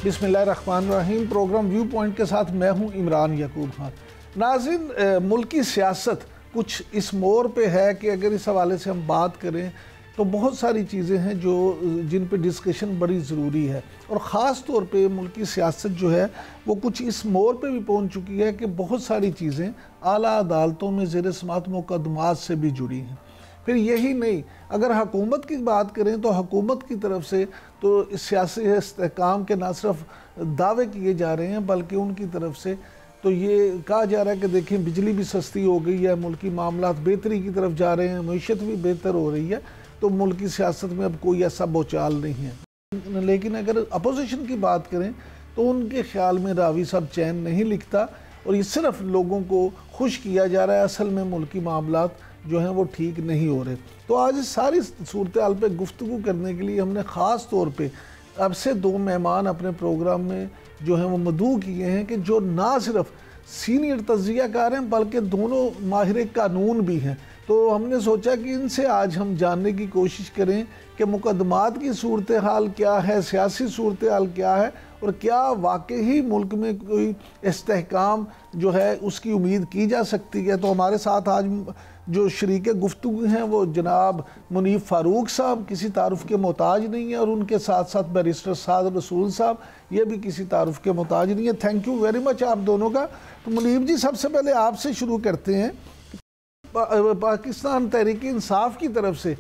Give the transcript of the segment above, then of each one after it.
बिस्मिल्लाहिर्रहमानिर्रहीम। Programme view point के साथ मैं हूं इमरान याकूब खान। नाज़रीन, मुल्क की सियासत कुछ इस मोड़ पे है कि अगर इस हवाले से हम बात करें तो बहुत सारी चीज़ें हैं जो जिन पे डिस्कशन बड़ी ज़रूरी है, और ख़ास तौर पे मुल्क की सियासत जो है वो कुछ इस मोड़ पे भी पहुंच चुकी है कि बहुत सारी चीज़ें आला अदालतों में ज़ेर समाअत मुकदमात से भी जुड़ी हैं। फिर यही नहीं, अगर हुकूमत की बात करें तो हुकूमत की तरफ से तो सियासी इस्तेहकाम के ना सिर्फ दावे किए जा रहे हैं बल्कि उनकी तरफ से तो ये कहा जा रहा है कि देखिए बिजली भी सस्ती हो गई है, मुल्की मामलात बेहतरी की तरफ जा रहे हैं, मईशत भी बेहतर हो रही है, तो मुल्क की सियासत में अब कोई ऐसा बोचाल नहीं है। लेकिन अगर अपोजिशन की बात करें तो उनके ख्याल में रावी साहब चैन नहीं लिखता और ये सिर्फ लोगों को खुश किया जा रहा है, असल में मुल्की मामलात जो हैं वो ठीक नहीं हो रहे। तो आज इस सारी सूरत हाल पर गुफ्तगू करने के लिए हमने ख़ास तौर पे अब से दो मेहमान अपने प्रोग्राम में जो हैं वो मदऊ किए हैं कि जो ना सिर्फ सीनियर तज्ज़ियाकार हैं बल्कि दोनों माहिर कानून भी हैं। तो हमने सोचा कि इनसे आज हम जानने की कोशिश करें कि मुकदमात की सूरत हाल क्या है, सियासी सूरत हाल क्या है, और क्या वाकई मुल्क में कोई इस्तेहकाम जो है उसकी उम्मीद की जा सकती है। तो हमारे साथ आज जो शरीक गुफ्तगू हैं वो जनाब मुनीब फ़ारूक साहब, किसी तारुफ़ के मोहताज नहीं है, और उनके साथ साथ बैरिस्टर साद रसूल साहब, ये भी किसी तारुफ़ के मोहताज नहीं है। थैंक यू वेरी मच आप दोनों का। तो मुनीब जी, सबसे पहले आपसे शुरू करते हैं। पाकिस्तान तहरीक इंसाफ की तरफ से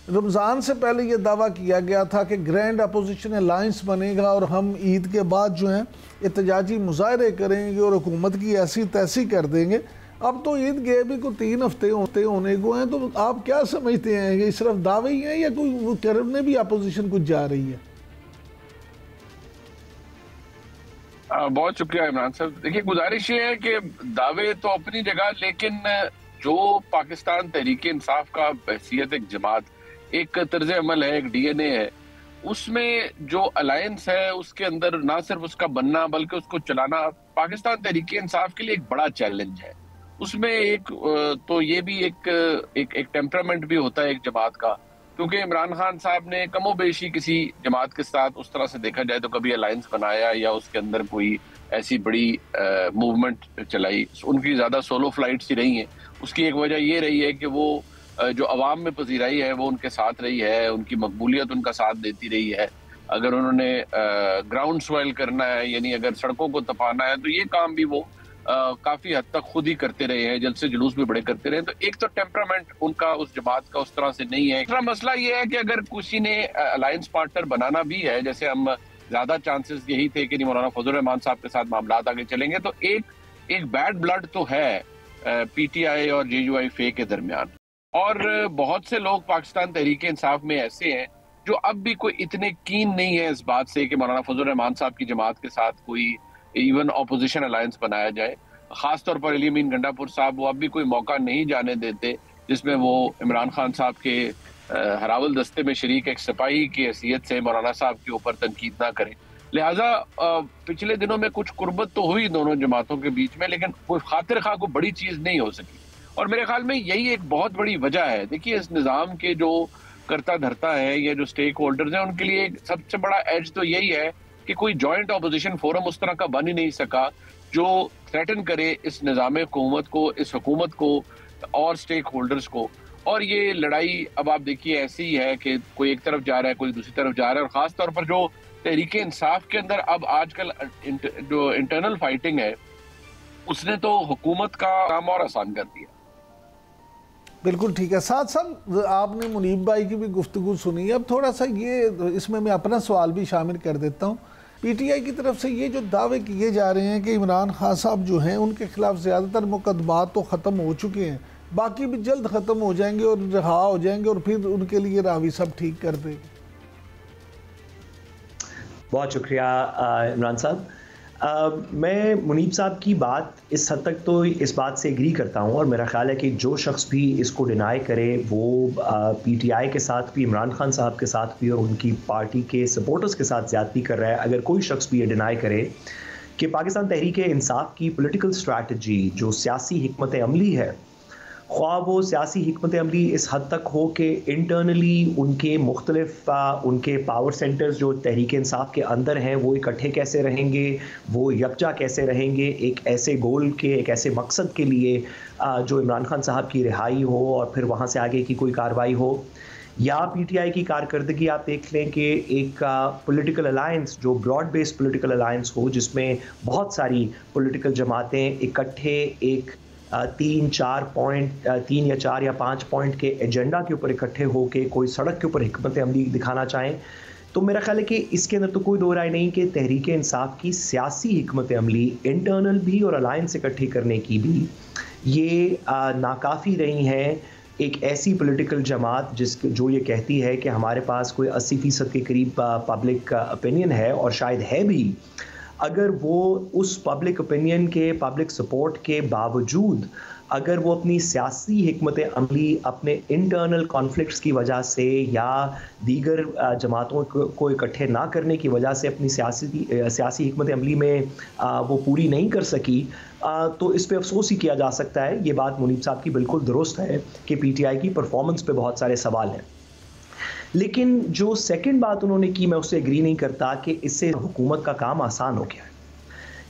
रमज़ान से पहले ये दावा किया गया था कि ग्रैंड अपोजिशन अलायंस बनेगा और हम ईद के बाद जो हैं एहतजाजी मुजाहरे करेंगे और हुकूमत की ऐसी तैसी कर देंगे। अब तो ईद गए भी को 3 हफ्ते होने को हैं, तो आप क्या समझते हैं, ये सिर्फ दावे ही हैं या कोई करने भी अपोजिशन कुछ जा रही है? बहुत शुक्रिया इमरान साहब। देखिए, गुजारिश ये है कि दावे तो अपनी जगह, लेकिन जो पाकिस्तान तहरीक इंसाफ का हैसियत एक जमात, एक तर्ज अमल है, एक डीएनए है, उसमें जो अलायंस है उसके अंदर ना सिर्फ उसका बनना बल्कि उसको चलाना पाकिस्तान तहरीक इंसाफ के लिए एक बड़ा चैलेंज है। उसमें एक तो ये भी एक टेम्परामेंट भी होता है एक जमात का, क्योंकि इमरान खान साहब ने कमोबेशी किसी जमात के साथ उस तरह से देखा जाए तो कभी अलायंस बनाया या उसके अंदर कोई ऐसी बड़ी मूवमेंट चलाई। उनकी ज़्यादा सोलो फ्लाइट्स ही रही हैं। उसकी एक वजह ये रही है कि वो जो अवाम में पजीराई है वो उनके साथ रही है, उनकी मकबूलियत उनका साथ देती रही है। अगर उन्होंने ग्राउंड स्वेल करना है, यानी अगर सड़कों को तपाना है, तो ये काम भी वो काफी हद तक खुद ही करते रहे हैं, जलसे जुलूस भी बड़े करते रहे। तो एक तो टेम्परामेंट उनका उस जमात का उस तरह से नहीं है। दूसरा मसला ये है कि अगर किसी ने अलायंस पार्टनर बनाना भी है, जैसे हम ज्यादा चांसेस यही थे कि मौलाना फजल रहमान साहब के साथ मामला आगे चलेंगे, तो एक बैड ब्लड तो है पीटीआई और JUIF के दरमियान। और बहुत से लोग पाकिस्तान तहरीक इंसाफ में ऐसे हैं जो अब भी कोई इतने कीन नहीं है इस बात से कि मौलाना फजल रहमान साहब की जमात के साथ कोई इवन ऑपोजिशन अलायंस बनाया जाए। खासतौर पर अली अमीन गंडापुर साहब, वो अब भी कोई मौका नहीं जाने देते जिसमें वो इमरान खान साहब के हरावल दस्ते में शरीक एक सिपाही की हैसियत से मौलाना साहब के ऊपर तनकीद ना करें। लिहाजा पिछले दिनों में कुछ कुर्बत तो हुई दोनों जमातों के बीच में, लेकिन कोई खातिर खा को बड़ी चीज नहीं हो सकी। और मेरे ख्याल में यही एक बहुत बड़ी वजह है। देखिए, इस निज़ाम के जो करता धरता है या जो स्टेक होल्डर्स हैं, उनके लिए सबसे बड़ा एज तो यही है कि कोई जॉइंट अपोजिशन फोरम उस तरह का बन ही नहीं सका जो थ्रेटन करे इस निज़ाम हुकूमत को, इस हुकूमत को और स्टेक होल्डर्स को। और ये लड़ाई अब आप देखिए ऐसी ही है कि कोई एक तरफ जा रहा है, कोई दूसरी तरफ जा रहा है। और ख़ास तौर पर जो तहरीक इंसाफ के अंदर अब आजकल जो इंटरनल फाइटिंग है, उसने तो हुकूमत का काम और आसान कर दिया। बिल्कुल ठीक है। साथ साथ आपने मुनीब भाई की भी गुफ्तगू सुनी। अब थोड़ा सा ये इसमें मैं अपना सवाल भी शामिल कर देता हूँ। पीटीआई की तरफ से ये जो दावे किए जा रहे हैं कि इमरान खान साहब जो हैं उनके खिलाफ ज़्यादातर मुकदमात तो ख़त्म हो चुके हैं, बाकी भी जल्द ख़त्म हो जाएंगे और रिहा हो जाएंगे और फिर उनके लिए रावी साहब ठीक कर देंगे। बहुत शुक्रिया इमरान साहब। मैं मुनीब साहब की बात इस हद तक तो इस बात से एग्री करता हूँ, और मेरा ख्याल है कि जो शख्स भी इसको डिनाई करे वो पीटीआई के साथ भी, इमरान खान साहब के साथ भी और उनकी पार्टी के सपोर्टर्स के साथ ज़्यादती कर रहा है। अगर कोई शख्स भी ये डिनाई करे कि पाकिस्तान तहरीक इंसाफ की पॉलिटिकल स्ट्रैटेजी, जो सियासी हिकमत अमली है, ख्वाह वो सियासी हिकमत अमली इस हद तक हो कि इंटरनली उनके मुख्तलिफ उनके पावर सेंटर्स जो तहरीक इंसाफ के अंदर हैं वो इकट्ठे कैसे रहेंगे, वो यकजा कैसे रहेंगे एक ऐसे गोल के, एक ऐसे मकसद के लिए जो इमरान खान साहब की रिहाई हो और फिर वहाँ से आगे की कोई कार्रवाई हो। या पीटीआई की कारकर्दगी आप देख लें कि एक पॉलिटिकल अलायंस जो ब्रॉड बेस्ड पॉलिटिकल अलायंस हो, जिसमें बहुत सारी पॉलिटिकल जमातें इकट्ठे एक 3-4 पॉइंट 3 या 4 या 5 पॉइंट के एजेंडा के ऊपर इकट्ठे होकर कोई सड़क के ऊपर हिकमत अमली दिखाना चाहें, तो मेरा ख्याल है कि इसके अंदर तो कोई दो राय नहीं कि तहरीक इंसाफ की सियासी हिकमत अमली इंटरनल भी और अलायंस इकट्ठी करने की भी ये नाकाफ़ी रही हैं। एक ऐसी पॉलिटिकल जमात जो ये कहती है कि हमारे पास कोई 80% के करीब पब्लिक ओपिनियन है और शायद है भी, अगर वो उस पब्लिक ओपिनियन के, पब्लिक सपोर्ट के बावजूद अगर वो अपनी सियासी हिकमत अमली अपने इंटरनल कॉन्फ्लिक्ट्स की वजह से या दीगर जमातों को इकट्ठे ना करने की वजह से अपनी सियासी हिकमत अमली में वो पूरी नहीं कर सकी, तो इस पे अफसोस ही किया जा सकता है। ये बात मुनीब साहब की बिल्कुल दुरुस्त है कि पीटीआई की परफॉर्मेंस पे बहुत सारे सवाल हैं। लेकिन जो सेकंड बात उन्होंने की, मैं उससे एग्री नहीं करता कि इससे हुकूमत का काम आसान हो गया है,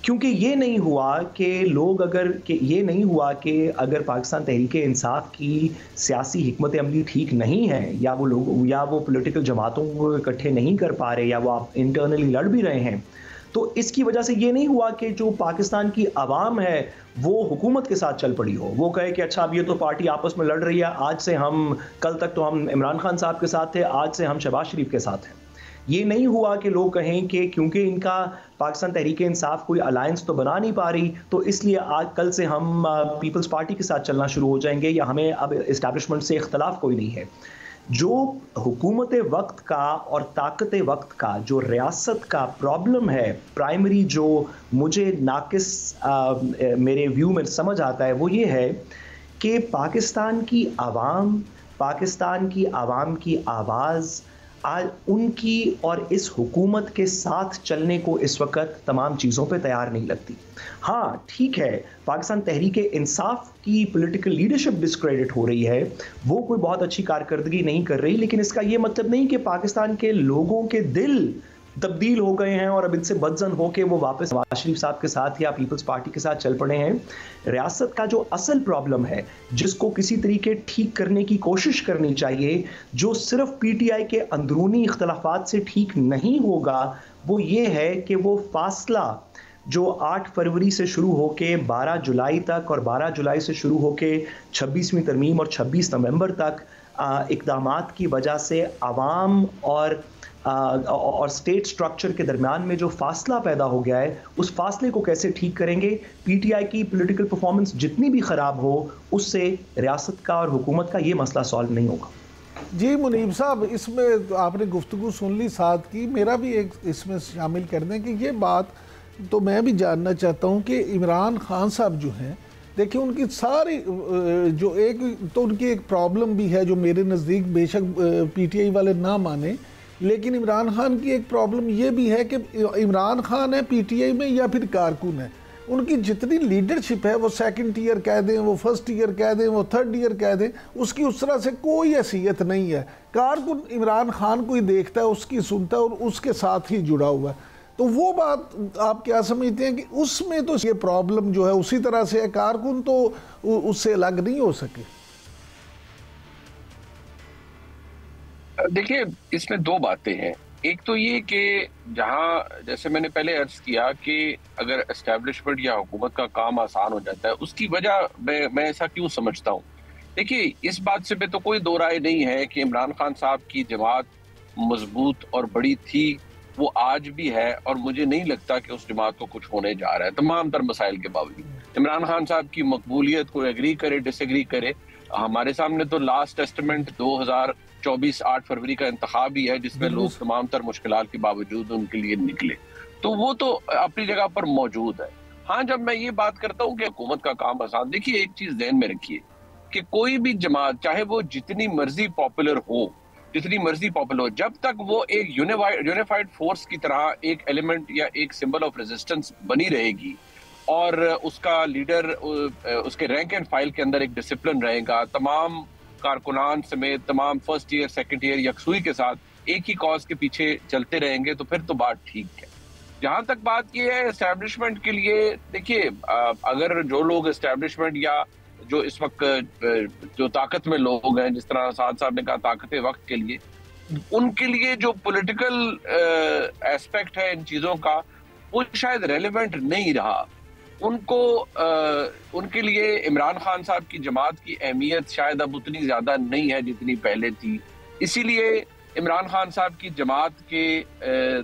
क्योंकि ये नहीं हुआ कि अगर पाकिस्तान तहरीक इंसाफ की सियासी हिकमत अमली ठीक नहीं है या वो लोग या वो पॉलिटिकल जमातों को इकट्ठे नहीं कर पा रहे या वो आप इंटरनली लड़ भी रहे हैं, तो इसकी वजह से ये नहीं हुआ कि जो पाकिस्तान की आवाम है वो हुकूमत के साथ चल पड़ी हो, वो कहे कि अच्छा अब ये तो पार्टी आपस में लड़ रही है, आज से हम, कल तक तो हम इमरान खान साहब के साथ थे, आज से हम शहबाज शरीफ के साथ हैं। ये नहीं हुआ कि लोग कहें कि क्योंकि इनका पाकिस्तान तहरीक इंसाफ कोई अलायंस तो बना नहीं पा रही, तो इसलिए आज कल से हम पीपल्स पार्टी के साथ चलना शुरू हो जाएंगे या हमें अब इस्टेब्लिशमेंट से इख्तलाफ कोई नहीं है। जो हुकूमत वक्त का और ताकत वक्त का, जो रियासत का प्रॉब्लम है प्राइमरी, जो मुझे नाकिस मेरे व्यू में समझ आता है, वो ये है कि पाकिस्तान की आवाम की आवाज़ आज उनकी और इस हुकूमत के साथ चलने को इस वक्त तमाम चीज़ों पे तैयार नहीं लगती। हाँ ठीक है, पाकिस्तान तहरीक इंसाफ की पॉलिटिकल लीडरशिप डिस्क्रेडिट हो रही है, वो कोई बहुत अच्छी कारकर्दगी नहीं कर रही, लेकिन इसका ये मतलब नहीं कि पाकिस्तान के लोगों के दिल तब्दील हो गए हैं और अब इनसे बदजन हो के वो वापस नवाज शरीफ साहब के साथ या पीपल्स पार्टी के साथ चल पड़े हैं। रियासत का जो असल प्रॉब्लम है, जिसको किसी तरीके ठीक करने की कोशिश करनी चाहिए, जो सिर्फ पीटीआई के अंदरूनी इख्तलाफात से ठीक नहीं होगा, वो ये है कि वो फासला जो 8 फरवरी से शुरू होके 12 जुलाई तक और 12 जुलाई से शुरू होके 26वीं तरमीम और 26 नवंबर तक इक़दामात की वजह से आवाम और स्टेट स्ट्रक्चर के दरमियान में जो फासला पैदा हो गया है, उस फासले को कैसे ठीक करेंगे। पीटीआई की पॉलिटिकल परफॉर्मेंस जितनी भी ख़राब हो, उससे रियासत का और हुकूमत का ये मसला सॉल्व नहीं होगा। जी मुनीब साहब, इसमें तो आपने गुफ्तगू सुन ली साथ की, मेरा भी एक इसमें शामिल कर दें कि ये बात तो मैं भी जानना चाहता हूँ कि इमरान खान साहब जो हैं, देखिए उनकी सारी जो उनकी एक प्रॉब्लम भी है जो मेरे नज़दीक बेशक पीटीआई वाले ना माने, लेकिन इमरान खान की एक प्रॉब्लम ये भी है कि इमरान खान है पीटीआई में या फिर कारकुन है, उनकी जितनी लीडरशिप है वो सेकंड ईयर कह दें, वो फर्स्ट ईयर कह दें, वो थर्ड ईयर कह दें, उसकी उस तरह से कोई हैसियत नहीं है। कारकुन इमरान खान को ही देखता है, उसकी सुनता है और उसके साथ ही जुड़ा हुआ है। तो वो बात आप क्या समझते हैं कि उसमें तो ये प्रॉब्लम जो है उसी तरह से है, कारकुन तो उससे अलग नहीं हो सके? देखिए, इसमें दो बातें हैं। एक तो ये कि जहां, जैसे मैंने पहले अर्ज किया कि अगर एस्टेब्लिशमेंट या हुकूमत का काम आसान हो जाता है, उसकी वजह मैं ऐसा क्यों समझता हूँ। देखिए, इस बात से तो कोई दो राय नहीं है कि इमरान खान साहब की जमात मजबूत और बड़ी थी, वो आज भी है, और मुझे नहीं लगता कि उस जमात को कुछ होने जा रहा है तमाम तर मसाइल के बावजूद। इमरान खान साहब की मकबूलियत को एग्री करे डिसएग्री करे, हमारे सामने तो लास्ट टेस्टमेंट 2024 8 फरवरी का इंतखाब ही है, जिसमें लोग तमाम तर मुश्किलात के बावजूद उनके लिए निकले, तो वो तो अपनी जगह पर मौजूद है। हाँ, जब मैं ये बात करता हूँ कि हुकूमत का काम आसान, देखिए एक चीज ध्यान में रखिए कि कोई भी जमात, चाहे वो जितनी मर्जी पॉपुलर हो, जब तक वो एक यूनिफाइड फोर्स की तरह एक एलिमेंट या एक सिंबल ऑफ रेजिस्टेंस बनी रहेगी, और उसका लीडर, उसके रैंक एंड फाइल के अंदर एक डिसिप्लिन रहेगा, तमाम कारकुनान समेत तमाम फर्स्ट ईयर सेकंड ईयर यकसुई के साथ एक ही कॉज के पीछे चलते रहेंगे, तो फिर तो बात ठीक है। जहां तक बात ये है एस्टैब्लिशमेंट के लिए, देखिए अगर जो लोग एस्टैब्लिशमेंट या जो इस वक्त जो ताकत में लोग हैं, जिस तरह साद साहब ने कहा ताकत वक्त के लिए, उनके लिए जो पॉलिटिकल एस्पेक्ट है इन चीजों का वो शायद रेलेवेंट नहीं रहा। उनको उनके लिए इमरान खान साहब की जमात की अहमियत शायद अब उतनी ज्यादा नहीं है जितनी पहले थी। इसीलिए इमरान खान साहब की जमात के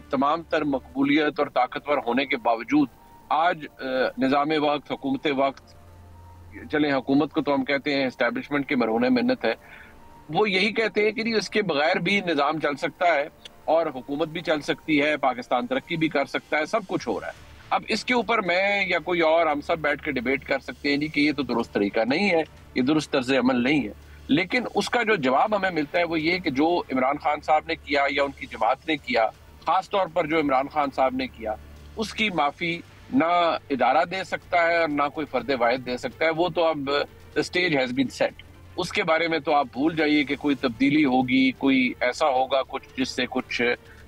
तमाम तर मकबूलियत और ताकतवर होने के बावजूद आज निज़ाम वक्त, हुकूमत वक्त, चले हुकूमत को तो हम कहते हैं एस्टैब्लिशमेंट के मरहूने मिन्नत है, वो यही कहते हैं कि नहीं इसके बगैर भी निज़ाम चल सकता है और हुकूमत भी चल सकती है, पाकिस्तान तरक्की भी कर सकता है, सब कुछ हो रहा है। अब इसके ऊपर मैं या कोई और हम सब बैठ के डिबेट कर सकते हैं नहीं कि ये तो दुरुस्त तरीका नहीं है, ये दुरुस्त तर्ज अमल नहीं है, लेकिन उसका जो जवाब हमें मिलता है वो ये कि जो इमरान खान साहब ने किया या उनकी जमात ने किया, खास तौर पर जो इमरान खान साहब ने किया, उसकी माफी ना इदारा दे सकता है और ना कोई फर्द वाहिद दे सकता है। वो तो अब the stage has been set, उसके बारे में तो आप भूल जाइए कि कोई तब्दीली होगी, कोई ऐसा होगा कुछ जिससे कुछ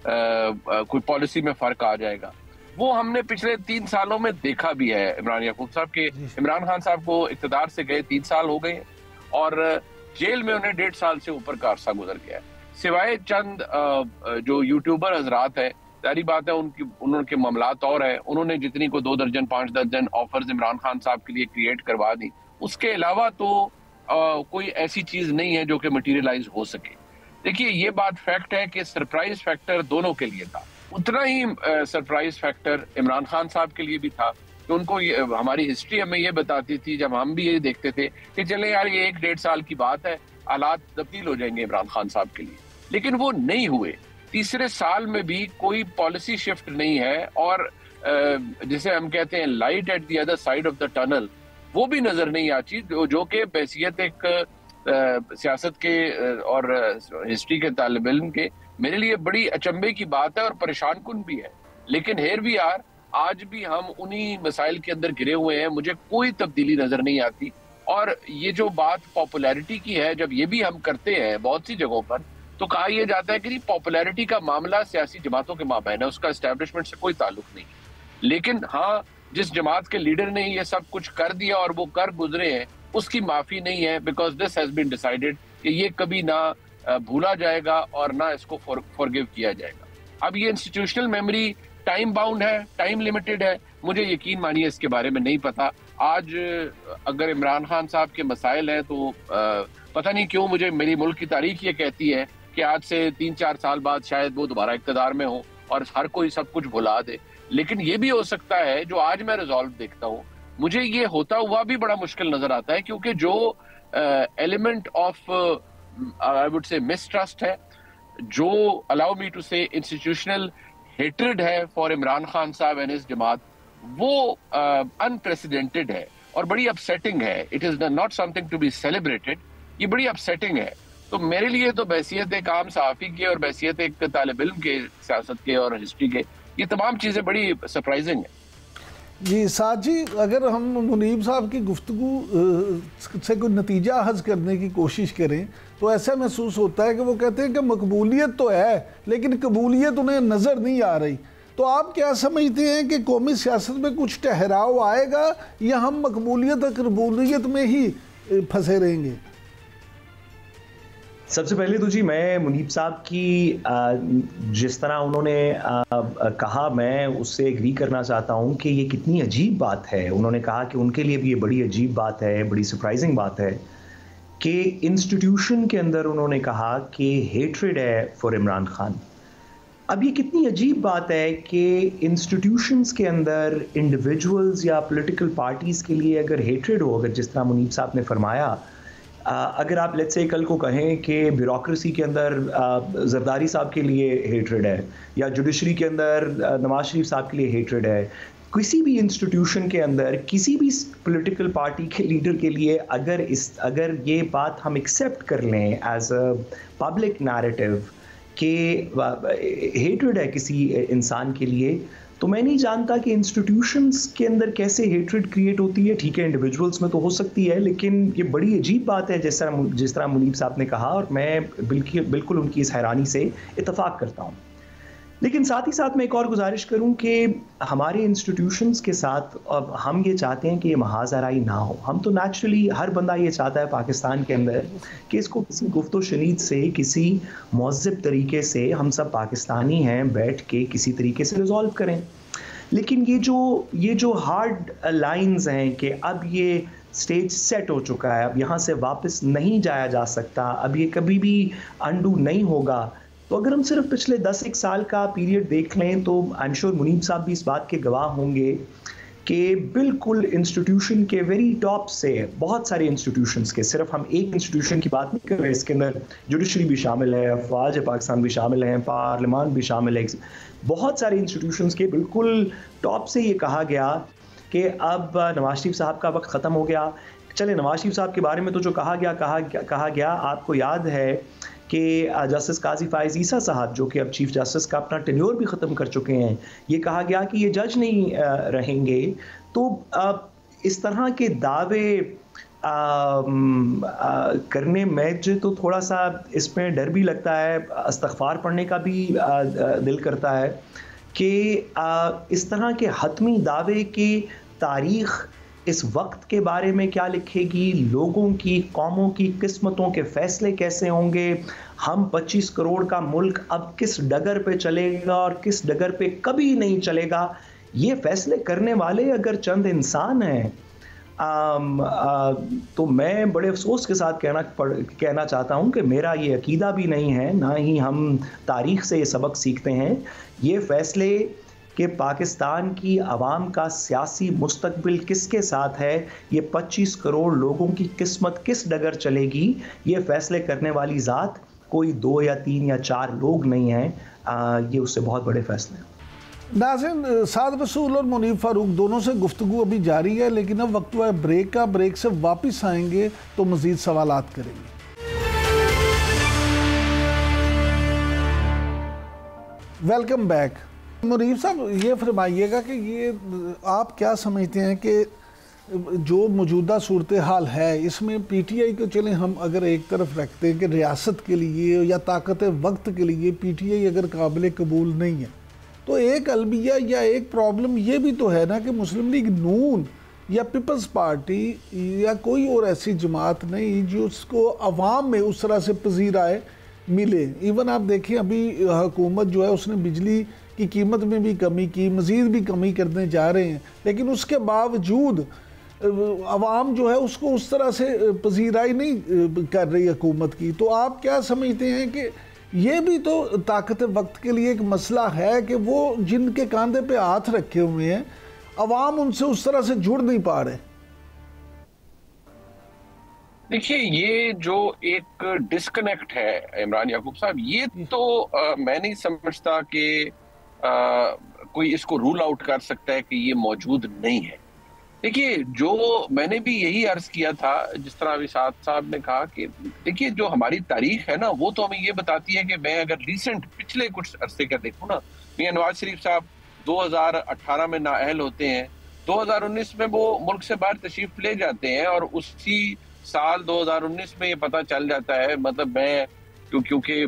कोई पॉलिसी में फर्क आ जाएगा। वो हमने पिछले 3 सालों में देखा भी है। इमरान याकूब साहब के, इमरान खान साहब को इक़्तिदार से गए 3 साल हो गए और जेल में उन्हें 1.5 साल से ऊपर का अरसा गुजर गया है। सिवाय चंद जो यूट्यूबर हजरात है, सारी बात है उनके मामलात और है, उन्होंने जितनी को 2 दर्जन 5 दर्जन ऑफर्स इमरान खान साहब के लिए क्रिएट करवा दी, उसके अलावा तो कोई ऐसी चीज नहीं है जो कि मटीरियलाइज हो सके। देखिए ये बात फैक्ट है कि सरप्राइज फैक्टर दोनों के लिए था, उतना ही सरप्राइज फैक्टर इमरान खान साहब के लिए भी था कि उनको हमारी हिस्ट्री हमें ये बताती थी, जब हम भी ये देखते थे कि चले यार ये 1-1.5 साल की बात है, हालात तब्दील हो जाएंगे इमरान खान साहब के लिए, लेकिन वो नहीं हुए। तीसरे साल में भी कोई पॉलिसी शिफ्ट नहीं है और जिसे हम कहते हैं light at the other side of the tunnel, वो भी नजर नहीं आती, जो कि बैसियत एक सियासत के और हिस्ट्री के तालिब इल्म के मेरे लिए बड़ी अचंभे की बात है और परेशान कुन भी है। लेकिन हेर भी यार आज भी हम उन्हीं मसाइल के अंदर घिरे हुए हैं, मुझे कोई तब्दीली नजर नहीं आती। और ये जो बात पॉपुलैरिटी की है, जब ये भी हम करते हैं बहुत सी जगहों पर, तो कहा यह जाता है कि पॉपुलैरिटी का मामला सियासी जमातों के माबैन है, उसका एस्टैब्लिशमेंट से कोई ताल्लुक नहीं। लेकिन हाँ, जिस जमात के लीडर ने ये सब कुछ कर दिया और वो कर गुजरे हैं, उसकी माफी नहीं है, because this has been decided कि ये कभी ना भूला जाएगा और ना इसको फॉरगिव किया जाएगा। अब ये इंस्टीट्यूशनल मेमोरी टाइम बाउंड है, टाइम लिमिटेड है, मुझे यकीन मानिए इसके बारे में नहीं पता। आज अगर इमरान खान साहब के मसाइल हैं तो पता नहीं क्यों मुझे मेरी मुल्क की तारीख ये कहती है कि आज से 3-4 साल बाद शायद वो दोबारा इक़्तिदार में हो और हर कोई सब कुछ भुला दे। लेकिन ये भी हो सकता है, जो आज मैं रिजॉल्व देखता हूँ, मुझे ये होता हुआ भी बड़ा मुश्किल नजर आता है, क्योंकि जो element of I would say mistrust है, जो अलाउ मी टू से इंस्टीट्यूशनल हेट्रेड है फॉर इमरान खान साहब एंड हिज जमात, वो अनप्रेसिडेंटेड है और बड़ी अपसेटिंग है। It is not something to be celebrated, ये बड़ी अपसेटिंग है। तो मेरे लिए तो बैसियत एक आम सहाफ़ी के और बैसियत एक तालिब इल्म के, सियासत के और हिस्ट्री के, ये तमाम चीज़ें बड़ी सरप्राइजिंग है। जी साद जी, अगर हम मुनीब साहब की गुफ्तगू से कोई नतीजा हज करने की कोशिश करें तो ऐसा महसूस होता है कि वो कहते हैं कि मकबूलियत तो है लेकिन कबूलियत उन्हें नज़र नहीं आ रही। तो आप क्या समझते हैं कि कौमी सियासत में कुछ ठहराव आएगा या हम मकबूलियत और कबूलियत में ही फंसे रहेंगे? सबसे पहले तो जी मैं मुनीब साहब की जिस तरह उन्होंने कहा, मैं उससे एग्री करना चाहता हूं कि ये कितनी अजीब बात है। उन्होंने कहा कि उनके लिए भी ये बड़ी अजीब बात है, बड़ी सरप्राइजिंग बात है कि इंस्टीट्यूशन के अंदर उन्होंने कहा कि हेट्रेड है फॉर इमरान खान। अब ये कितनी अजीब बात है कि इंस्टीट्यूशंस के अंदर इंडिविजुअल्स या पॉलिटिकल पार्टीज़ के लिए अगर हेट्रेड हो, अगर जिस तरह मुनीब साहब ने फरमाया, अगर आप लेट्स से कल को कहें कि ब्यूरोक्रेसी के अंदर जरदारी साहब के लिए हेट्रेड है या जुडिशरी के अंदर नवाज शरीफ साहब के लिए हेट्रेड है, किसी भी इंस्टीट्यूशन के अंदर किसी भी पॉलिटिकल पार्टी के लीडर के लिए अगर ये बात हम एक्सेप्ट कर लें एज अ पब्लिक नैरेटिव कि हेट्रेड है किसी इंसान के लिए, तो मैं नहीं जानता कि इंस्टीट्यूशंस के अंदर कैसे हेट्रेड क्रिएट होती है। ठीक है, इंडिविजुअल्स में तो हो सकती है, लेकिन ये बड़ी अजीब बात है जिस तरह मुनीब साहब ने कहा, और मैं बिल्कुल उनकी इस हैरानी से इत्तेफाक करता हूँ। लेकिन साथ ही साथ मैं एक और गुजारिश करूं कि हमारे इंस्टीट्यूशंस के साथ अब हम ये चाहते हैं कि ये महाजराई ना हो। हम तो नेचुरली हर बंदा ये चाहता है पाकिस्तान के अंदर कि इसको किसी गुफ्तो शनीद से, किसी महज़ब तरीके से हम सब पाकिस्तानी हैं बैठ के किसी तरीके से रिजॉल्व करें। लेकिन ये जो हार्ड लाइंस हैं कि अब ये स्टेज सेट हो चुका है, अब यहाँ से वापस नहीं जाया जा सकता, अब ये कभी भी अनडू नहीं होगा, तो अगर हम सिर्फ पिछले 10-1 साल का पीरियड देख लें तो आई एम श्योर मुनीब साहब भी इस बात के गवाह होंगे कि बिल्कुल इंस्टीट्यूशन के वेरी टॉप से, बहुत सारे इंस्टीट्यूशंस के, सिर्फ हम एक इंस्टीट्यूशन की बात नहीं कर रहे, इसके अंदर जुडिशरी भी शामिल है, अफवाज पाकिस्तान भी शामिल हैं, पार्लियामान भी शामिल है, बहुत सारे इंस्टीट्यूशंस के बिल्कुल टॉप से ये कहा गया कि अब नवाज शरीफ साहब का वक्त ख़त्म हो गया। चले, नवाज शरीफ साहब के बारे में तो जो कहा गया आपको याद है कि जस्टिस काजी फायज़ ईसा साहब, जो कि अब चीफ जस्टिस का अपना टेन्योर भी ख़त्म कर चुके हैं, ये कहा गया कि ये जज नहीं रहेंगे। तो इस तरह के दावे करने में जो तो थोड़ा सा इसमें डर भी लगता है, इस्तग़फ़ार पढ़ने का भी दिल करता है कि इस तरह के हतमी दावे की तारीख़ इस वक्त के बारे में क्या लिखेगी, लोगों की, कौमों की किस्मतों के फैसले कैसे होंगे, हम 25 करोड़ का मुल्क अब किस डगर पे चलेगा और किस डगर पे कभी नहीं चलेगा, ये फैसले करने वाले अगर चंद इंसान हैं, तो मैं बड़े अफसोस के साथ कहना चाहता हूँ कि मेरा ये अकीदा भी नहीं है, ना ही हम तारीख़ से ये सबक सीखते हैं। ये फैसले कि पाकिस्तान की आवाम का सियासी मुस्तकबिल किसके साथ है, ये 25 करोड़ लोगों की किस्मत किस डगर चलेगी, ये फैसले करने वाली ज़ात कोई 2 या 3 या 4 लोग नहीं हैं, ये उससे बहुत बड़े फैसले हैं। नाज़रीन, साद रसूल और मुनीब फ़ारूक दोनों से गुफ्तगू अभी जारी है, लेकिन अब वक्त हुआ है ब्रेक का। ब्रेक से वापस आएंगे तो मज़ीद सवालात करेंगे। Welcome back. मुनीब साहब, ये फरमाइएगा कि ये आप क्या समझते हैं कि जो मौजूदा सूरत हाल है इसमें PTI को, चलें हम अगर एक तरफ रखते हैं कि रियासत के लिए या ताकत वक्त के लिए PTI अगर काबिल कबूल नहीं है, तो एक अलमिया या एक प्रॉब्लम ये भी तो है ना कि मुस्लिम लीग नून या पीपल्स पार्टी या कोई और ऐसी जमात नहीं जो उसको अवाम में उस तरह से पजीराए मिले। इवन आप देखिए अभी हुकूमत जो है उसने बिजली की कीमत में भी कमी की, मज़ीद भी कमी करने जा रहे हैं, लेकिन उसके बावजूद अवाम जो है उसको उस तरह से पजीराई नहीं कर रही हुकूमत की। तो आप क्या समझते हैं कि ये भी तो ताकत वक्त के लिए एक मसला है कि वो जिनके कांधे पे हाथ रखे हुए हैं, अवाम उनसे उस तरह से जुड़ नहीं पा रहे? देखिए, ये जो एक डिस्कनेक्ट है इमरान याकूब साहब, ये तो मैं नहीं समझता कि कोई इसको रूल आउट कर सकता है कि ये मौजूद नहीं है। देखिए, जो मैंने भी यही अर्ज किया था, जिस तरह अभी साद साहब ने कहा कि देखिए जो हमारी तारीख है ना, वो तो हमें ये बताती है कि मैं अगर रिसेंट पिछले कुछ अरसे का देखूं ना, मियां नवाज शरीफ साहब 2018 में नाअहल होते हैं, 2019 में वो मुल्क से बाहर तशरीफ ले जाते हैं और उसी साल 2019 में ये पता चल जाता है, मतलब मैं क्योंकि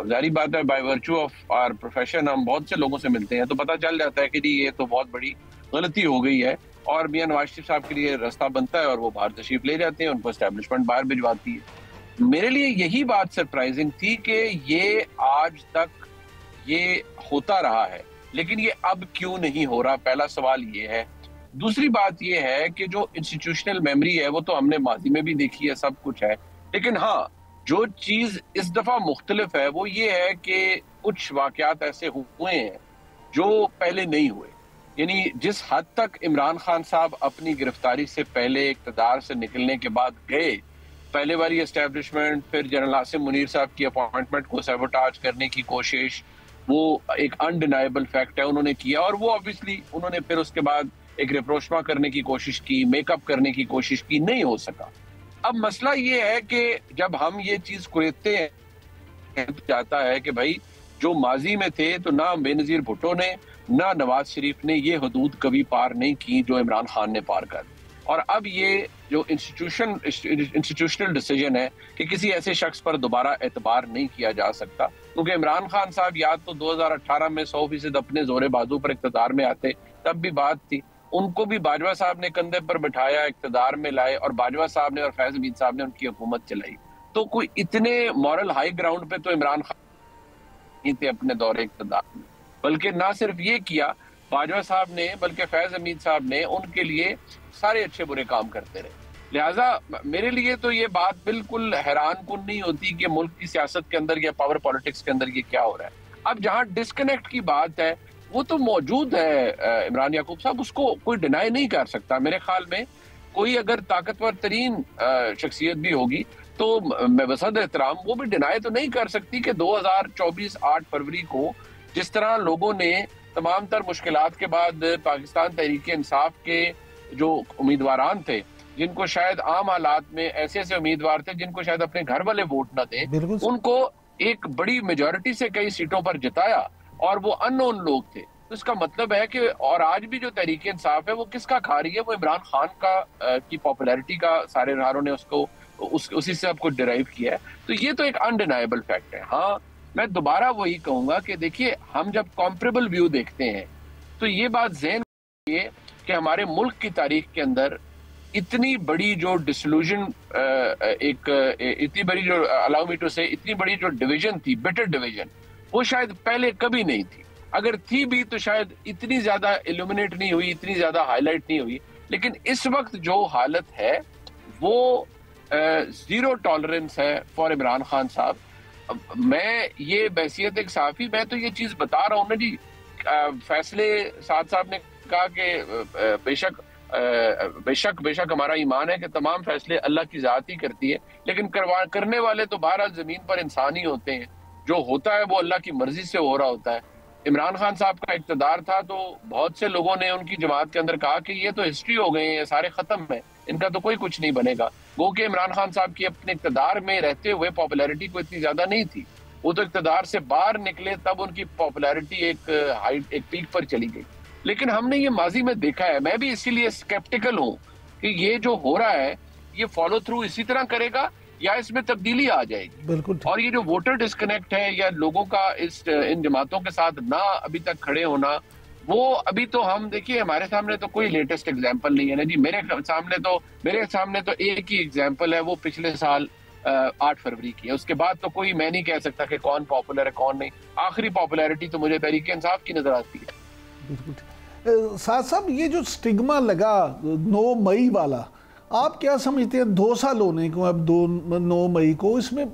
जारी बात है, by virtue of our profession हम बहुत से लोगों से मिलते हैं, तो पता चल जाता है कि जी ये तो बहुत बड़ी गलती हो गई है और मियां नवाज शरीफ साहब के लिए रास्ता बनता है और वो बाहर तशरीफ ले जाते हैं, उनको एस्टेब्लिशमेंट बाहर भिजवाती है। मेरे लिए यही बात सरप्राइजिंग थी कि ये आज तक ये होता रहा है, लेकिन ये अब क्यों नहीं हो रहा, पहला सवाल ये है। दूसरी बात ये है कि जो इंस्टीट्यूशनल मेमोरी है वो तो हमने माजी में भी देखी है, सब कुछ है, लेकिन हाँ जो चीज इस दफा मुख्तलिफ है वो ये है कि कुछ वाकयात ऐसे हुए हैं जो पहले नहीं हुए। यानी जिस हद तक इमरान खान साहब अपनी गिरफ्तारी से पहले इक़्तिदार से निकलने के बाद गए, पहले वाली एस्टेब्लिशमेंट, फिर जनरल आसिम मुनीर साहब की अपॉइंटमेंट को सैबोटाज करने की कोशिश, वो एक अनडिनाइबल फैक्ट है, उन्होंने किया और वो ऑब्वियसली उन्होंने फिर उसके बाद एक रिप्रोचमा करने की कोशिश की, मेकअप करने की कोशिश की, नहीं हो सका। अब मसला ये है कि जब हम ये चीज कुरेदते हैं जाता है कि भाई जो माजी में थे तो ना बेनजीर भुट्टो ने, ना नवाज शरीफ ने ये हदूद कभी पार नहीं की जो इमरान खान ने पार कर। और अब ये जो इंस्टीट्यूशनल डिसीजन है कि किसी ऐसे शख्स पर दोबारा एतबार नहीं किया जा सकता, क्योंकि इमरान खान साहब या तो 2018 में 100% अपने जोरे बाजू पर इक़्तिदार में आते, तब भी बात थी, उनको भी बाजवा साहब ने कंधे पर बिठाया, इक़्तिदार में लाए, और बाजवा साहब ने और फैज़ हमीद साहब ने उनकी हुकूमत चलाई। तो कोई इतने मॉरल हाई ग्राउंड पे तो इमरान खान नहीं थे अपने दौरे इक़्तिदार में, बल्कि ना सिर्फ ये किया बाजवा साहब ने, बल्कि फैज़ हमीद साहब ने उनके लिए सारे अच्छे बुरे काम करते रहे। लिहाजा मेरे लिए तो ये बात बिल्कुल हैरान कुन नहीं होती कि मुल्क की सियासत के अंदर या पावर पॉलिटिक्स के अंदर ये क्या हो रहा है। अब जहां डिस्कनेक्ट की बात है वो तो मौजूद है इमरान याकूब साहब, उसको कोई डिनाई नहीं कर सकता। मेरे ख्याल में कोई अगर ताकतवर तरीन शख्सियत भी होगी तो मैं वसद एहतराम वो भी डिनाई तो नहीं कर सकती कि 2024 8 फरवरी को जिस तरह लोगों ने तमाम तर मुश्किलात के बाद पाकिस्तान तहरीक इंसाफ के जो उम्मीदवारान थे, जिनको शायद आम हालात में ऐसे ऐसे उम्मीदवार थे जिनको शायद अपने घर वाले वोट न दें, उनको एक बड़ी मेजॉरिटी से कई सीटों पर जिताया और वो अननोन लोग थे। तो इसका मतलब है कि और आज भी जो तहरीक इंसाफ है वो किसका खा रही है, वो इमरान खान का की पॉपुलैरिटी का सारे इदारों ने उसको उसी से सब कुछ डिराइव किया है। तो ये तो एक अनडिनाइबल फैक्ट है। हाँ, मैं दोबारा वही कहूंगा कि देखिए, हम जब कॉम्परेबल व्यू देखते हैं तो ये बात ज़हन में कि हमारे मुल्क की तारीख के अंदर इतनी बड़ी जो डिसल्यूजन इतनी बड़ी जो अलाउ मी टू से इतनी बड़ी जो डिवीजन थी, बिटर डिवीजन, वो शायद पहले कभी नहीं थी। अगर थी भी तो शायद इतनी ज्यादा इल्यूमिनेट नहीं हुई, इतनी ज्यादा हाईलाइट नहीं हुई। लेकिन इस वक्त जो हालत है वो जीरो टॉलरेंस है फॉर इमरान खान साहब। मैं ये बहसियत एक साफी, मैं तो ये चीज बता रहा हूँ ना जी, फैसले साहब ने कहा कि बेशक हमारा ईमान है कि तमाम फैसले अल्लाह की ज़ात ही करती है, लेकिन करने वाले तो बहरहाल जमीन पर इंसान ही होते हैं। जो होता है वो अल्लाह की मर्जी से हो रहा होता है। इमरान खान साहब का इक़्तिदार था तो बहुत से लोगों ने उनकी जमात के अंदर कहा कि ये तो हिस्ट्री हो गए हैं, सारे खत्म है, इनका तो कोई कुछ नहीं बनेगा। गो कि इमरान खान साहब की अपने इक़्तिदार में रहते हुए पॉपुलैरिटी को इतनी ज्यादा नहीं थी, वो तो इक़्तिदार से बाहर निकले तब उनकी पॉपुलैरिटी एक पीक पर चली गई। लेकिन हमने ये माजी में देखा है, मैं भी इसीलिए स्केप्टिकल हूँ कि ये जो हो रहा है ये फॉलो थ्रू इसी तरह करेगा या इसमें तब्दीली आ जाएगी। बिल्कुल। और ये जो वोटर डिस्कनेक्ट है या लोगों का इन जमातों के साथ ना अभी तक खड़े होना, वो अभी तो हम देखिए, हमारे सामने तो कोई लेटेस्ट एग्जाम्पल नहीं है ना जी। मेरे सामने तो एक ही एग्जाम्पल है, वो पिछले साल 8 फरवरी की है। उसके बाद तो कोई मैं नहीं कह सकता कि कौन पॉपुलर है कौन नहीं। आखिरी पॉपुलैरिटी तो मुझे तहरीक इंसाफ की नजर आती है। साथ साहब, ये जो स्टिग्मा लगा 9 मई वाला, आप क्या समझते हैं? 2 साल होने को अब 9 मई को, इसमें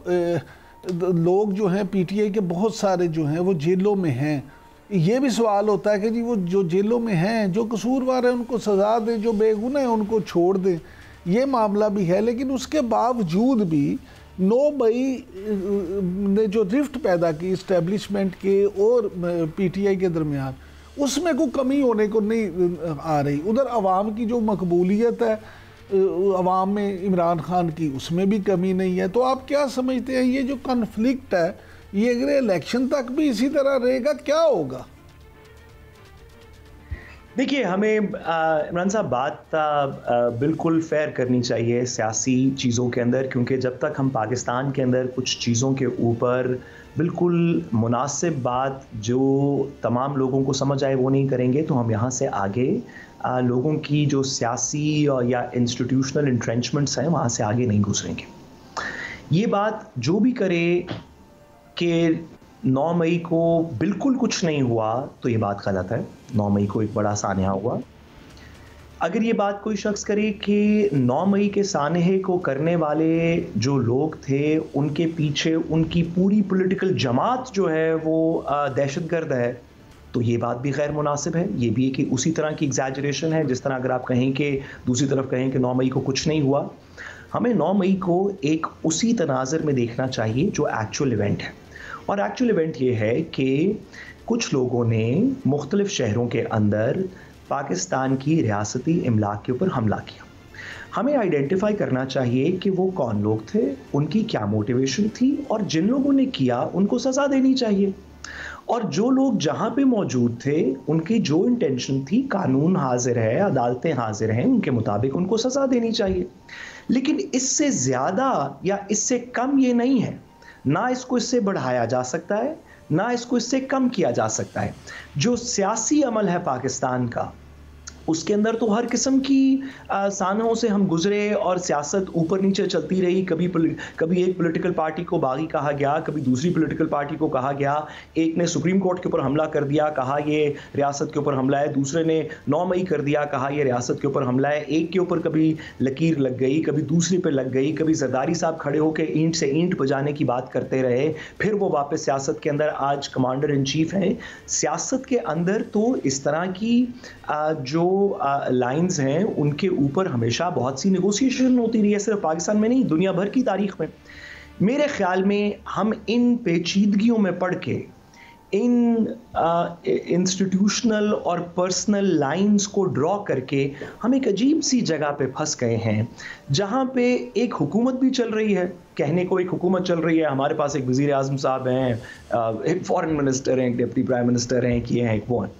लोग जो हैं पीटीआई के बहुत सारे जो हैं वो जेलों में हैं। ये भी सवाल होता है कि जी वो जो जेलों में हैं, जो कसूरवार है उनको सज़ा दें, जो बेगुनाह है उनको छोड़ दें, ये मामला भी है। लेकिन उसके बावजूद भी 9 मई ने जो रिफ्ट पैदा की इस्टेब्लिशमेंट के और पीटीआई के दरमियान, उसमें कोई कमी होने को नहीं आ रही। उधर अवाम की जो मकबूलियत है अवाम में इमरान खान की, उसमें भी कमी नहीं है। तो आप क्या समझते हैं, ये जो कन्फ्लिक्ट है ये अगर इलेक्शन तक भी इसी तरह रहेगा, क्या होगा? देखिए, हमें इमरान साहब बात बिल्कुल फेयर करनी चाहिए सियासी चीज़ों के अंदर, क्योंकि जब तक हम पाकिस्तान के अंदर कुछ चीज़ों के ऊपर बिल्कुल मुनासिब बात जो तमाम लोगों को समझ आए वो नहीं करेंगे, तो हम यहाँ से आगे लोगों की जो सियासी या इंस्टीट्यूशनल इंट्रेंचमेंट्स हैं वहाँ से आगे नहीं गुजरेंगे। ये बात जो भी करे कि 9 मई को बिल्कुल कुछ नहीं हुआ, तो ये बात गलत है। 9 मई को एक बड़ा सानहा हुआ। अगर ये बात कोई शख्स करे कि 9 मई के सानहे को करने वाले जो लोग थे उनके पीछे उनकी पूरी पॉलिटिकल जमात जो है वो दहशतगर्द है, तो ये बात भी गैर मुनासिब है। ये भी कि उसी तरह की एग्जैजरेशन है जिस तरह अगर आप कहें कि दूसरी तरफ कहें कि 9 मई को कुछ नहीं हुआ। हमें 9 मई को एक उसी तनाज़र में देखना चाहिए जो एक्चुअल इवेंट है, और एक्चुअल इवेंट ये है कि कुछ लोगों ने मुख्तलिफ शहरों के अंदर पाकिस्तान की रियासती इमलाक के ऊपर हमला किया। हमें आइडेंटिफाई करना चाहिए कि वो कौन लोग थे, उनकी क्या मोटिवेशन थी, और जिन लोगों ने किया उनको सज़ा देनी चाहिए। और जो लोग जहां पे मौजूद थे उनकी जो इंटेंशन थी, कानून हाजिर है, अदालतें हाजिर हैं, उनके मुताबिक उनको सजा देनी चाहिए। लेकिन इससे ज्यादा या इससे कम ये नहीं है, ना इसको इससे बढ़ाया जा सकता है, ना इसको इससे कम किया जा सकता है। जो सियासी अमल है पाकिस्तान का, उसके अंदर तो हर किस्म की सानों से हम गुजरे और सियासत ऊपर नीचे चलती रही। कभी एक पॉलिटिकल पार्टी को बागी कहा गया, कभी दूसरी पॉलिटिकल पार्टी को कहा गया। एक ने सुप्रीम कोर्ट के ऊपर हमला कर दिया, कहा ये रियासत के ऊपर हमला है। दूसरे ने 9 मई कर दिया, कहा ये रियासत के ऊपर हमला है। एक के ऊपर कभी लकीर लग गई, कभी दूसरी पे लग गई। कभी जरदारी साहब खड़े होकर ईंट से ईंट बजाने की बात करते रहे, फिर वो वापस सियासत के अंदर आज कमांडर इन चीफ हैं। सियासत के अंदर तो इस तरह की जो लाइंस हैं उनके ऊपर हमेशा बहुत सी नेगोशिएशन होती रही है, सिर्फ पाकिस्तान में नहीं, दुनिया भर की तारीख में। मेरे ख्याल में हम इन पेचीदगियों में पड़ के, इन इंस्टीट्यूशनल और पर्सनल लाइंस को ड्रॉ करके हम एक अजीब सी जगह पे फंस गए हैं, जहां पे एक हुकूमत भी चल रही है। कहने को एक हुकूमत चल रही है, हमारे पास एक वज़ीर आज़म साहब हैं, एक फॉरेन मिनिस्टर हैं, एक डिप्टी प्राइम मिनिस्टर हैं, एक ये हैं, एक वो हैं।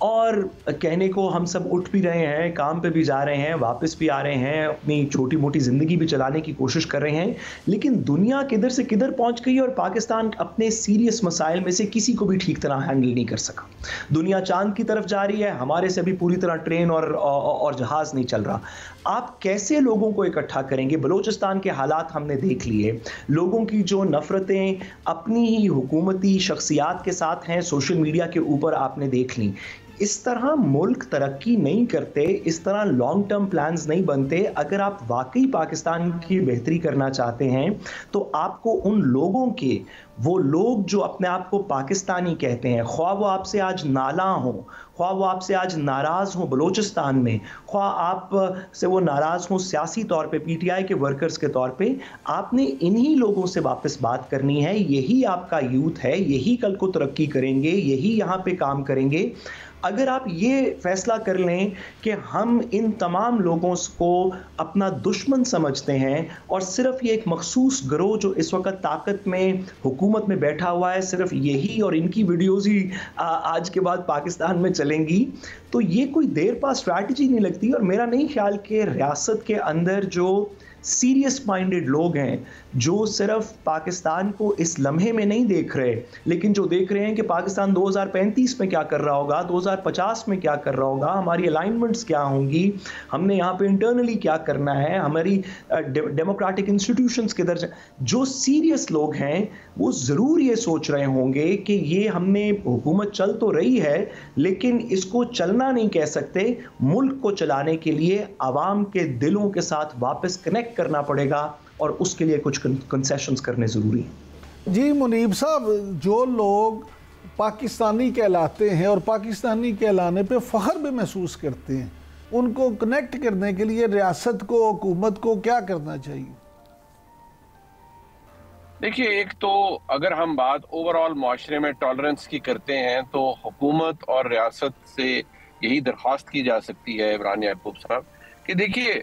और कहने को हम सब उठ भी रहे हैं, काम पे भी जा रहे हैं, वापस भी आ रहे हैं, अपनी छोटी मोटी ज़िंदगी भी चलाने की कोशिश कर रहे हैं। लेकिन दुनिया किधर से किधर पहुंच गई और पाकिस्तान अपने सीरियस मसाइल में से किसी को भी ठीक तरह हैंडल नहीं कर सका। दुनिया चांद की तरफ जा रही है, हमारे से भी पूरी तरह ट्रेन और जहाज़ नहीं चल रहा। आप कैसे लोगों को इकट्ठा करेंगे? बलूचिस्तान के हालात हमने देख लिए, लोगों की जो नफ़रतें अपनी ही हुकूमती शख्सियात के साथ हैं, सोशल मीडिया के ऊपर आपने देख ली। इस तरह मुल्क तरक्की नहीं करते, इस तरह लॉन्ग टर्म प्लान्स नहीं बनते। अगर आप वाकई पाकिस्तान की बेहतरी करना चाहते हैं तो आपको उन लोगों के, वो लोग जो अपने आप को पाकिस्तानी कहते हैं, ख्वाह वो आपसे आज नाला हों, ख्वाह वो आपसे आज नाराज़ हों बलूचिस्तान में, ख्वाह आप से वो नाराज़ हों सियासी तौर पे, पीटीआई के वर्कर्स के तौर पे, आपने इन्हीं लोगों से वापस बात करनी है। यही आपका यूथ है, यही कल को तरक्की करेंगे, यही यहाँ पे काम करेंगे। अगर आप ये फैसला कर लें कि हम इन तमाम लोगों को अपना दुश्मन समझते हैं और सिर्फ ये एक मखसूस गिरोह जो इस वक्त ताकत में हुकूमत में बैठा हुआ है, सिर्फ यही और इनकी वीडियोज़ ही आज के बाद पाकिस्तान में चलेंगी, तो ये कोई देर पास स्ट्रैटेजी नहीं लगती। और मेरा नहीं ख्याल कि रियासत के अंदर जो सीरियस माइंडेड लोग हैं, जो सिर्फ पाकिस्तान को इस लम्हे में नहीं देख रहे, लेकिन जो देख रहे हैं कि पाकिस्तान 2035 में क्या कर रहा होगा, 2050 में क्या कर रहा होगा, हमारी अलाइनमेंट्स क्या होंगी, हमने यहाँ पे इंटरनली क्या करना है, हमारी डेमोक्रेटिक इंस्टीट्यूशंस किधर, जो सीरियस लोग हैं वो ज़रूर ये सोच रहे होंगे कि ये हमने हुकूमत चल तो रही है लेकिन इसको चलना नहीं कह सकते। मुल्क को चलाने के लिए आवाम के दिलों के साथ वापस कनेक्ट करना पड़ेगा और उसके लिए कुछ कंसेशंस करने ज़रूरी हैं। जी मुनीब साहब, जो लोग पाकिस्तानी कहलाते हैं और पाकिस्तानी कहलाने पे फ़ख्र भी महसूस करते हैं, उनको कनेक्ट करने के लिए रियासत को, हुकूमत को क्या करना चाहिए? देखिए, एक तो अगर हम बात ओवरऑल माशरे में टॉलरेंस की करते हैं तो हुकूमत और रियासत से यही दरख्वास्त की जा सकती है इमरान याकूब साहब कि देखिए,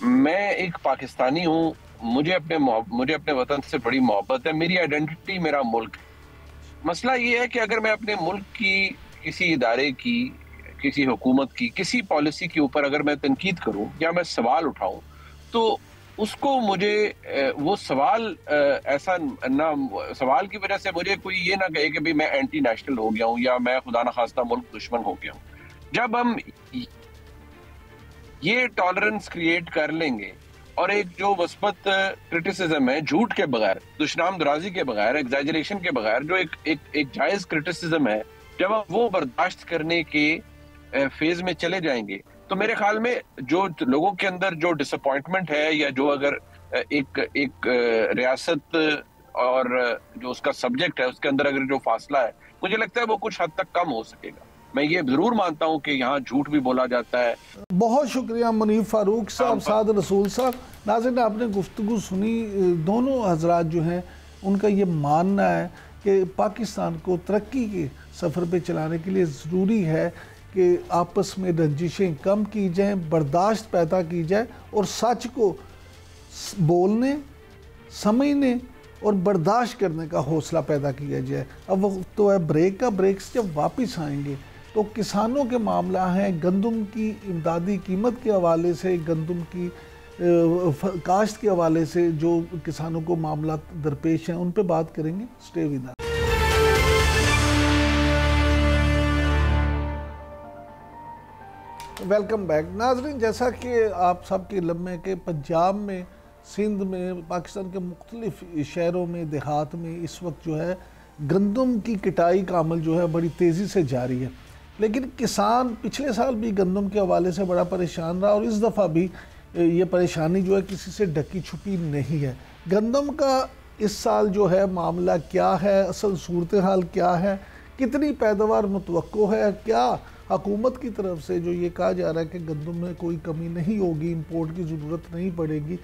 मैं एक पाकिस्तानी हूँ, मुझे अपने वतन से बड़ी मोहब्बत है, मेरी आइडेंटिटी मेरा मुल्क है। मसला ये है कि अगर मैं अपने मुल्क की किसी इदारे की, किसी हुकूमत की, किसी पॉलिसी के ऊपर अगर मैं तनकीद करूँ या मैं सवाल उठाऊँ तो उसको मुझे वो सवाल ऐसा ना, सवाल की वजह से मुझे कोई ये ना कहे कि भाई मैं एंटी नेशनल हो गया हूँ या मैं खुदा न खास्ता मुल्क दुश्मन हो गया हूँ। जब हम ये टॉलरेंस क्रिएट कर लेंगे और एक जो मुस्बत क्रिटिसिज्म है, झूठ के बगैर, दुश्मन दराजी के बगैर, एग्जैजरेशन के बगैर, जो एक जायज क्रिटिसिज्म है, जब हम वो बर्दाश्त करने के फेज में चले जाएंगे तो मेरे ख्याल में जो लोगों के अंदर जो डिसअपॉइंटमेंट है या जो अगर एक रियासत और जो उसका सब्जेक्ट है उसके अंदर अगर जो फासला है, मुझे लगता है वो कुछ हद तक कम हो सकेगा। मैं ये जरूर मानता हूँ कि यहाँ झूठ भी बोला जाता है। बहुत शुक्रिया मुनीब फारूक साहब, साद रसूल साहब। नाज़रीन, आपने गुफ्तगू सुनी। दोनों हजरात जो हैं उनका ये मानना है कि पाकिस्तान को तरक्की के सफ़र पे चलाने के लिए ज़रूरी है कि आपस में रंजिशें कम की जाएं, बर्दाश्त पैदा की जाए और सच को बोलने, समझने और बर्दाश्त करने का हौसला पैदा किया जाए। अब वक्त तो है ब्रेक का, ब्रेक से जब वापस आएंगे तो किसानों के मामला है, गंदम की इमदादी कीमत के हवाले से, गंदम की काश्त के हवाले से जो किसानों को मामला दरपेश हैं, उन पे बात करेंगे। Stay with us. Welcome back नाज़रीन। जैसा कि आप सबके इल्म है कि पंजाब में, सिंध में, पाकिस्तान के मुख्तलिफ शहरों में, देहात में इस वक्त जो है गंदम की कटाई का अमल जो है बड़ी तेज़ी से जारी है। लेकिन किसान पिछले साल भी गंदम के हवाले से बड़ा परेशान रहा और इस दफ़ा भी ये परेशानी जो है किसी से ढकी छुपी नहीं है। गंदम का इस साल जो है मामला क्या है, असल सूरत हाल क्या है, कितनी पैदावार मुतवक्को है, क्या हुकूमत की तरफ से जो ये कहा जा रहा है कि गंदम में कोई कमी नहीं होगी, इंपोर्ट की ज़रूरत नहीं पड़ेगी,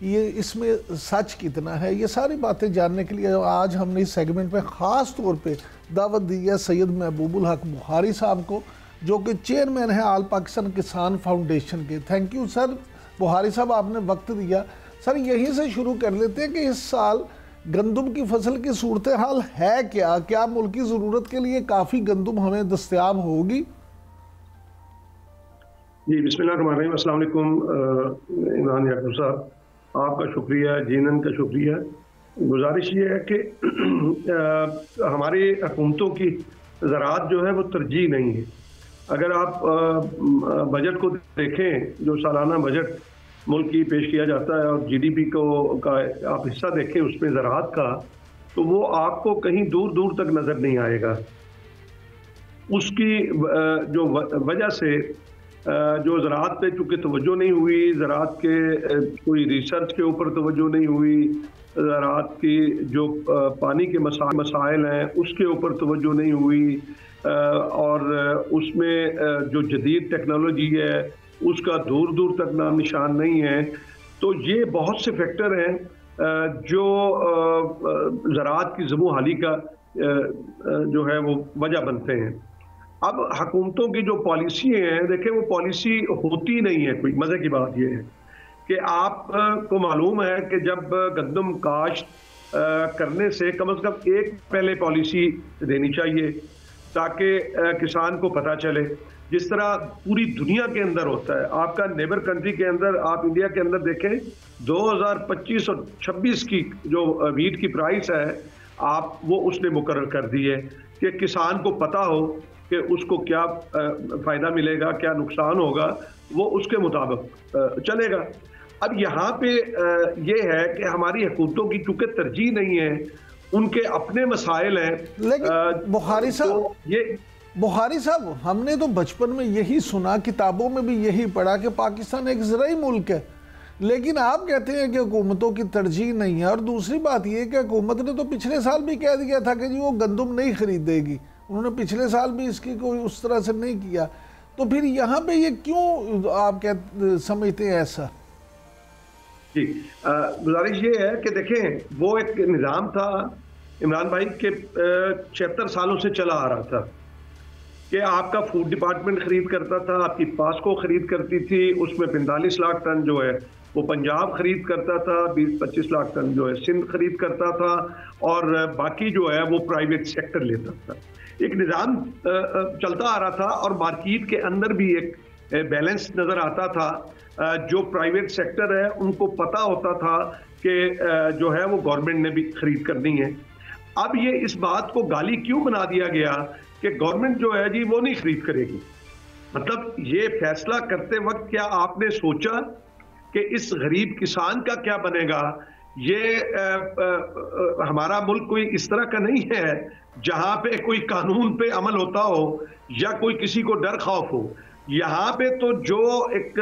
ये इसमें सच कितना है, ये सारी बातें जानने के लिए आज हमने इस सेगमेंट में ख़ास तौर पे दावत दी है सैयद महबूबुल हक बुखारी साहब को, जो कि चेयरमैन है आल पाकिस्तान किसान फाउंडेशन के। थैंक यू सर बुखारी साहब, आपने वक्त दिया। सर यहीं से शुरू कर लेते हैं कि इस साल गंदम की फसल की सूरत हाल है क्या, क्या मुल्क की ज़रूरत के लिए काफ़ी गंदम हमें दस्तयाब होगी? जी बिस्मिल्लाहिर्रहमानिर्रहीम। अस्सलाम वालेकुम इमरान याकूब साहब, आपका शुक्रिया, जीनन का शुक्रिया। गुजारिश ये है कि हमारी हुकूमतों की ज़राअत जो है वो तरजीह नहीं है। अगर आप बजट को देखें, जो सालाना बजट मुल्क की पेश किया जाता है और जीडीपी को का आप हिस्सा देखें उसमें ज़राअत का, तो वो आपको कहीं दूर दूर तक नज़र नहीं आएगा। उसकी जो वजह से जो ज़राअत पे चूँकि तवज्जो नहीं हुई, ज़राअत के कोई रिसर्च के ऊपर तवज्जो नहीं हुई, ज़राअत की जो पानी के मसाइल हैं उसके ऊपर तवज्जो नहीं हुई, और उसमें जो जदीद टेक्नोलॉजी है उसका दूर दूर तक नाम निशान नहीं है। तो ये बहुत से फैक्टर हैं जो ज़राअत की ज़मू हाली का जो है वो वजह बनते हैं। अब हुकूमतों की जो पॉलिसी हैं, देखें वो पॉलिसी होती नहीं है कोई। मज़े की बात यह है कि आपको मालूम है कि जब गंदम काश्त करने से कम एक पहले पॉलिसी देनी चाहिए ताकि किसान को पता चले, जिस तरह पूरी दुनिया के अंदर होता है। आपका नेबर कंट्री के अंदर, आप इंडिया के अंदर देखें 2025 और 26 की जो वीट की प्राइस है, आप वो उसने मुकर्रर कर दी है कि किसान को पता हो कि उसको क्या फ़ायदा मिलेगा, क्या नुकसान होगा, वो उसके मुताबिक चलेगा। अब यहाँ पे ये है कि हमारी हुकूमतों की चूँकि तरजीह नहीं है, उनके अपने मसाइल हैं। लेकिन बुखारी साहब, बुखारी साहब हमने तो बचपन में यही सुना, किताबों में भी यही पढ़ा कि पाकिस्तान एक ज़राई मुल्क है, लेकिन आप कहते हैं कि हुकूमतों की तरजीह नहीं है। और दूसरी बात यह कि हुकूमत ने तो पिछले साल भी कह दिया था कि जी वो गंदम नहीं खरीदेगी, उन्होंने पिछले साल भी इसकी कोई उस तरह से नहीं किया। तो फिर यहाँ पे ये क्यों आप क्या समझते हैं ऐसा? जी गुजारिश ये है कि देखें वो एक निज़ाम था इमरान भाई के 76 सालों से चला आ रहा था कि आपका फूड डिपार्टमेंट खरीद करता था, आपकी पास्को खरीद करती थी, उसमें 45 लाख टन जो है वो पंजाब खरीद करता था, 20-25 लाख टन जो है सिंध खरीद करता था, और बाकी जो है वो प्राइवेट सेक्टर लेता था। एक निज़ाम चलता आ रहा था और मार्केट के अंदर भी एक बैलेंस नज़र आता था। जो प्राइवेट सेक्टर है उनको पता होता था कि जो है वो गवर्नमेंट ने भी खरीद करनी है। अब ये इस बात को गाली क्यों बना दिया गया कि गवर्नमेंट जो है जी वो नहीं खरीद करेगी? मतलब ये फैसला करते वक्त क्या आपने सोचा कि इस गरीब किसान का क्या बनेगा? ये हमारा मुल्क कोई इस तरह का नहीं है जहां पे कोई कानून पे अमल होता हो या कोई किसी को डर खौफ हो। यहाँ पे तो जो एक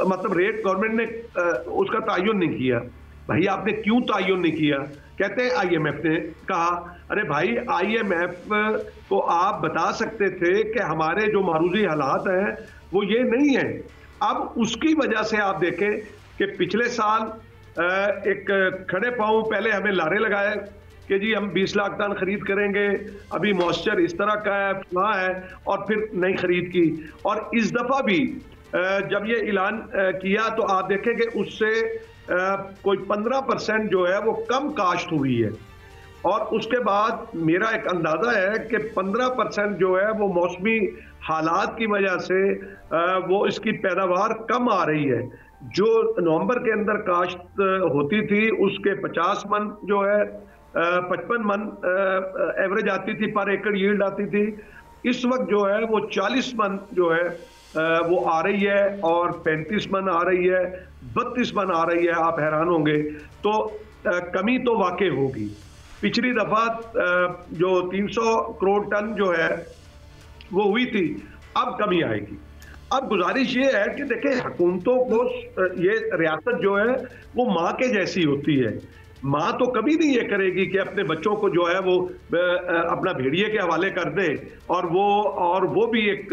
मतलब रेट गवर्नमेंट ने उसका तायुन नहीं किया। भाई आपने क्यों तायुन नहीं किया? कहते हैं IMF ने कहा। अरे भाई IMF को आप बता सकते थे कि हमारे जो मारूजी हालात हैं वो ये नहीं है। अब उसकी वजह से आप देखें कि पिछले साल एक खड़े पांव पहले हमें लारे लगाए कि जी हम 20 लाख टन खरीद करेंगे, अभी मॉइस्चर इस तरह का है, फला है, और फिर नहीं खरीद की। और इस दफ़ा भी जब ये ऐलान किया तो आप देखें कि उससे कोई 15% जो है वो कम काश्त हुई है, और उसके बाद मेरा एक अंदाजा है कि 15% जो है वो मौसमी हालात की वजह से वो इसकी पैदावार कम आ रही है। जो नवंबर के अंदर काश्त होती थी उसके 50 मन जो है 55 मन एवरेज आती थी, पर एकड़ यील्ड आती थी। इस वक्त जो है वो 40 मन जो है वो आ रही है, और 35 मन आ रही है, 32 मन आ रही है। आप हैरान होंगे। तो कमी तो वाकई होगी। पिछली दफा जो 300 करोड़ टन जो है वो हुई थी, अब कमी आएगी। अब गुजारिश ये है कि देखें, हुकूमतों को ये रियासत जो है वो माँ के जैसी होती है। माँ तो कभी नहीं ये करेगी कि अपने बच्चों को जो है वो अपना भेड़िए के हवाले कर दे, और वो भी एक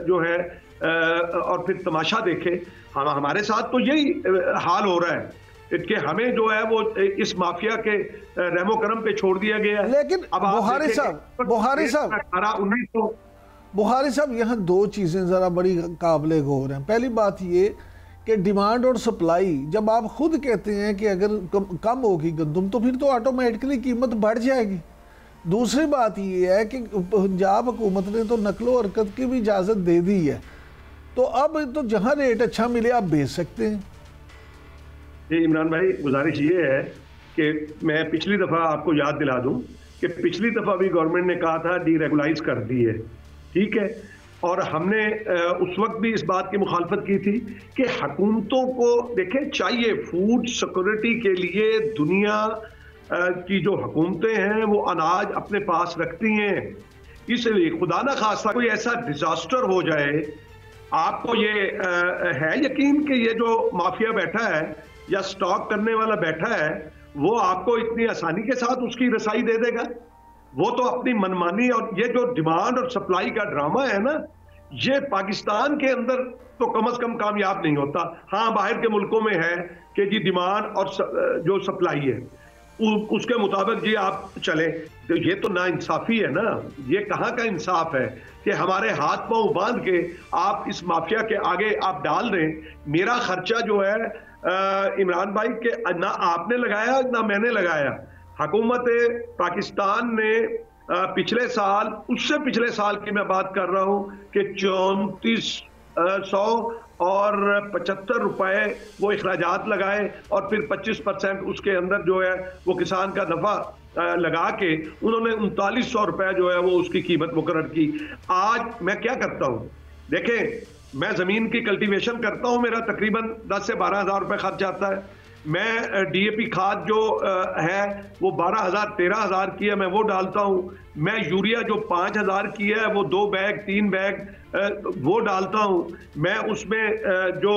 जो है और फिर तमाशा देखे। हमारे साथ तो यही हाल हो रहा है कि हमें जो है वो इस माफिया के रहमो करम पे छोड़ दिया गया है। लेकिन अब बुहारी साहब यहाँ दो चीज़ें ज़रा बड़ी काबिले गौर हैं। पहली बात ये कि डिमांड और सप्लाई, जब आप खुद कहते हैं कि अगर कम होगी गंदम तो फिर तो ऑटोमेटिकली कीमत बढ़ जाएगी। दूसरी बात ये है कि पंजाब हुकूमत ने तो नकलो हरकत की भी इजाज़त दे दी है, तो अब तो जहाँ रेट अच्छा मिले आप बेच सकते हैं। जी इमरान भाई, गुजारिश ये है कि मैं पिछली दफ़ा आपको याद दिला दूं कि पिछली दफ़ा भी गवर्नमेंट ने कहा था डीरेगुलाइज कर दी है, ठीक है, और हमने उस वक्त भी इस बात की मुखालफत की थी कि हुकूमतों को देखें चाहिए फूड सिक्योरिटी के लिए दुनिया की जो हुकूमतें हैं वो अनाज अपने पास रखती हैं। इसलिए खुदा ना खास्ता कोई ऐसा डिजास्टर हो जाए, आपको ये है यकीन कि ये जो माफिया बैठा है या स्टॉक करने वाला बैठा है वो आपको इतनी आसानी के साथ उसकी रसाई दे देगा? वो तो अपनी मनमानी और ये जो डिमांड और सप्लाई का ड्रामा है ना, ये पाकिस्तान के अंदर तो कम से कम कामयाब नहीं होता। हाँ, बाहर के मुल्कों में है कि जी डिमांड और जो सप्लाई है उसके मुताबिक जी आप चले, तो ये तो नाइंसाफी है ना। ये कहाँ का इंसाफ है कि हमारे हाथ पांव बांध के आप इस माफिया के आगे आप डाल दें। मेरा खर्चा जो है इमरान भाई के ना आपने लगाया ना मैंने लगाया, हुकूमत पाकिस्तान ने पिछले साल, उससे पिछले साल की मैं बात कर रहा हूं कि 3400 और 75 रुपए वो अखराजात लगाए, और फिर 25% उसके अंदर जो है वो किसान का नफा लगा के उन्होंने 3900 रुपए जो है वो उसकी कीमत मुकर्रर की। आज मैं क्या करता हूं, देखें, मैं जमीन की कल्टीवेशन करता हूं, मेरा तकरीबन 10 से 12 हज़ार रुपए खर्च जाता है। मैं डीएपी खाद जो है वो 12,000 13,000 की है, मैं वो डालता हूँ। मैं यूरिया जो 5,000 की है वो 2 बैग 3 बैग वो डालता हूँ। मैं उसमें जो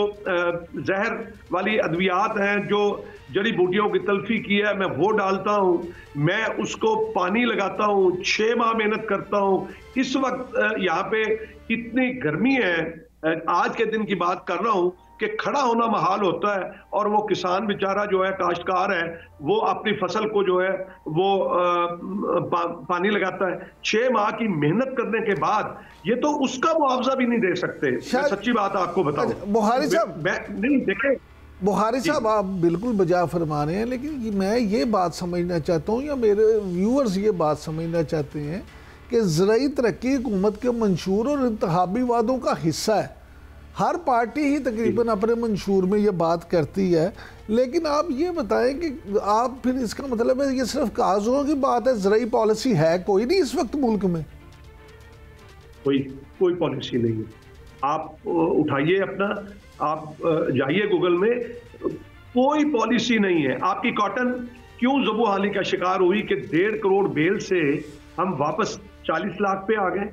जहर वाली अद्वियात हैं, जो जड़ी बूटियों की तल्फी की है, मैं वो डालता हूँ। मैं उसको पानी लगाता हूँ, 6 माह मेहनत करता हूँ। इस वक्त यहाँ पे इतनी गर्मी है, आज के दिन की बात कर रहा हूँ कि खड़ा होना महाल होता है, और वो किसान बेचारा जो है, काश्तकार है, वो अपनी फसल को जो है वो पानी लगाता है। 6 माह की मेहनत करने के बाद ये तो उसका मुआवजा भी नहीं दे सकते। मैं सच्ची बात आपको बताऊं बुहारी साहब, नहीं देखे बुहारी साहब आप बिल्कुल बजा फरमा रहे हैं, लेकिन मैं ये बात समझना चाहता हूँ या मेरे व्यूअर्स ये बात समझना चाहते हैं कि ज़राई तरक्की हुकूमत के मंशूर और इंतखाबी वादों का हिस्सा है। हर पार्टी ही तकरीबन अपने मंशूर में ये बात करती है, लेकिन आप ये बताएं कि आप फिर इसका मतलब है ये सिर्फ कागजों की बात है, ज़राई पॉलिसी है कोई नहीं इस वक्त मुल्क में? कोई पॉलिसी नहीं है। आप उठाइए अपना, आप जाइए गूगल में, कोई पॉलिसी नहीं है। आपकी कॉटन क्यों ज़बूहाली का शिकार हुई कि 1.5 करोड़ बेल से हम वापस 40 लाख पे आ गए?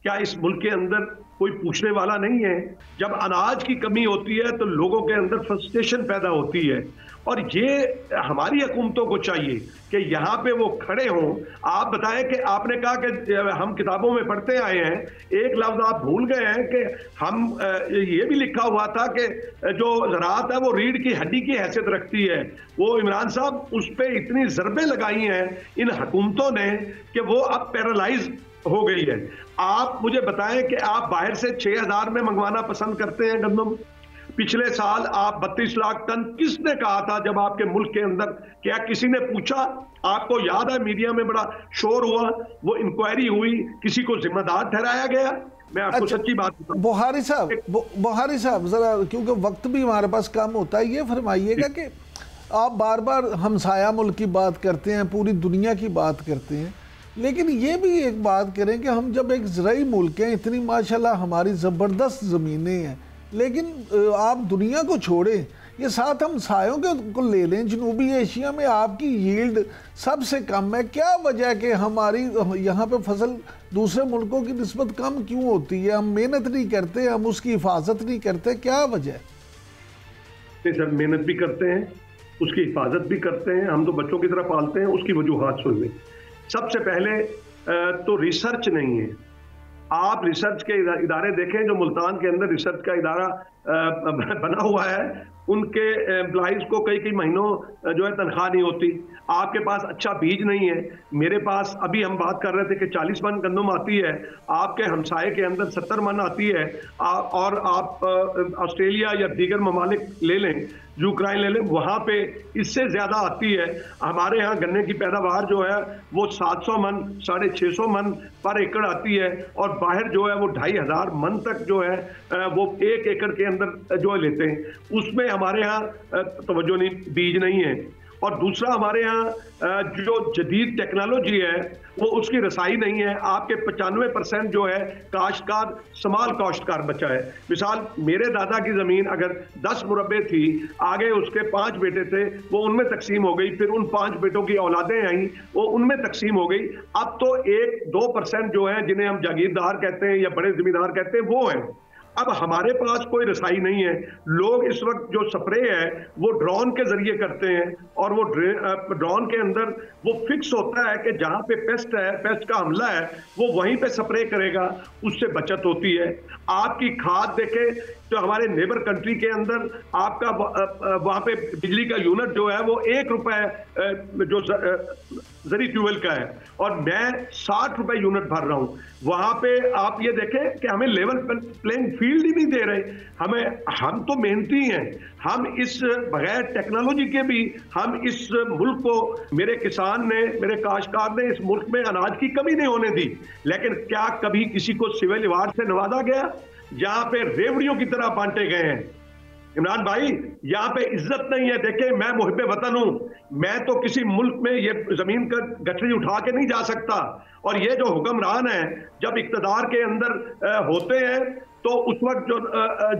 क्या इस मुल्क के अंदर कोई पूछने वाला नहीं है? जब अनाज की कमी होती है तो लोगों के अंदर फ्रस्ट्रेशन पैदा होती है, और ये हमारी हुकूमतों को चाहिए कि यहाँ पे वो खड़े हों। आप बताएं कि आपने कहा कि हम किताबों में पढ़ते आए हैं, एक लफ्ज आप भूल गए हैं कि हम ये भी लिखा हुआ था कि जो ज़राअत है वो रीढ़ की हड्डी की हैसियत रखती है। वो इमरान साहब उस पर इतनी ज़रबें लगाई हैं इन हुकूमतों ने कि वो अब पैरालाइज हो गई है। आप मुझे बताएं कि आप बाहर से 6,000 में मंगवाना पसंद करते हैं गंदम? पिछले साल आप 32 लाख टन, किसने कहा था जब आपके मुल्क के अंदर? क्या किसी ने पूछा? आपको याद है मीडिया में बड़ा शोर हुआ, वो इंक्वायरी हुई, किसी को जिम्मेदार ठहराया गया? मैं आपको सच्ची बात बताऊं, बुखारी साहब जरा, क्योंकि वक्त भी हमारे पास कम होता है, ये फरमाइएगा कि आप बार बार हमसाया मुल्क की बात करते हैं, पूरी दुनिया की बात करते हैं, लेकिन ये भी एक बात करें कि हम जब एक ज़राई मुल्क हैं, इतनी माशाल्लाह हमारी ज़बरदस्त ज़मीनें हैं, लेकिन आप दुनिया को छोड़ें, ये साथ हम सायों के को ले लें, जनूबी एशिया में आपकी यील्ड सबसे कम है। क्या वजह है कि हमारी यहाँ पे फसल दूसरे मुल्कों की निस्बत कम क्यों होती है? हम मेहनत नहीं करते, हम उसकी हिफाजत नहीं करते, क्या वजह है? नहीं सर, मेहनत भी करते हैं, उसकी हिफाजत भी करते हैं, हम तो बच्चों की तरह पालते हैं। उसकी वजूहात सुन लें। सबसे पहले तो रिसर्च नहीं है। आप रिसर्च के इदारे देखें, जो मुल्तान के अंदर रिसर्च का इदारा बना हुआ है, उनके एम्प्लॉइज को कई कई महीनों जो है तनख्वाह नहीं होती। आपके पास अच्छा बीज नहीं है। मेरे पास अभी हम बात कर रहे थे कि 40 मन गंदम आती है, आपके हमसाये के अंदर 70 मन आती है। और आप ऑस्ट्रेलिया या दीगर ममालिक ले लें, यूक्रेन ले लें, वहाँ पे इससे ज़्यादा आती है। हमारे यहाँ गन्ने की पैदावार जो है वो 700 मन 650 मन पर एकड़ आती है, और बाहर जो है वो 2500 मन तक जो है वो 1 एकड़ के अंदर जो है लेते हैं। उसमें हमारे यहाँ तवज्जो नहीं, बीज नहीं है। और दूसरा, हमारे यहाँ जो जदीद टेक्नोलॉजी है वो उसकी रसाई नहीं है। आपके 95% जो है काश्तकार स्मॉल काश्तकार बचा है। मिसाल, मेरे दादा की ज़मीन अगर 10 मुरब्बे थी, आगे उसके 5 बेटे थे, वो उनमें तकसीम हो गई, फिर उन 5 बेटों की औलादें आई, वो उनमें तकसीम हो गई। अब तो 1-2% जो है, जिन्हें हम जागीरदार कहते हैं या बड़े जिम्मेदार कहते हैं, वो हैं। अब हमारे पास कोई रसाई नहीं है। लोग इस वक्त जो स्प्रे है वो ड्रोन के जरिए करते हैं, और वो ड्रोन के अंदर वो फिक्स होता है कि जहां पे पेस्ट है, पेस्ट का हमला है, वो वहीं पे स्प्रे करेगा, उससे बचत होती है। आपकी खाद देखें तो हमारे नेबर कंट्री के अंदर आपका वहां पे बिजली का यूनिट जो है वो 1 रुपए जो जरी फ्यूल का है, और मैं 60 रुपए यूनिट भर रहा हूं। वहां पे आप ये देखें कि हमें लेवल प्लेइंग फील्ड ही नहीं दे रहे। हम तो मेहनती हैं, हम इस बगैर टेक्नोलॉजी के भी हम इस मुल्क को, मेरे किसान ने, मेरे काश्तकार ने इस मुल्क में अनाज की कमी नहीं होने दी। लेकिन क्या कभी किसी को सिविल अवार्ड से नवाजा गया? यहाँ पे रेवड़ियों की तरह बांटे गए हैं। इमरान भाई, यहाँ पे इज्जत नहीं है। देखें, मैं मुहिब्बे वतन हूं, मैं तो किसी मुल्क में ये जमीन का गठरी उठा के नहीं जा सकता। और ये जो हुक्मरान है, जब इक्तदार के अंदर होते हैं तो उस वक्त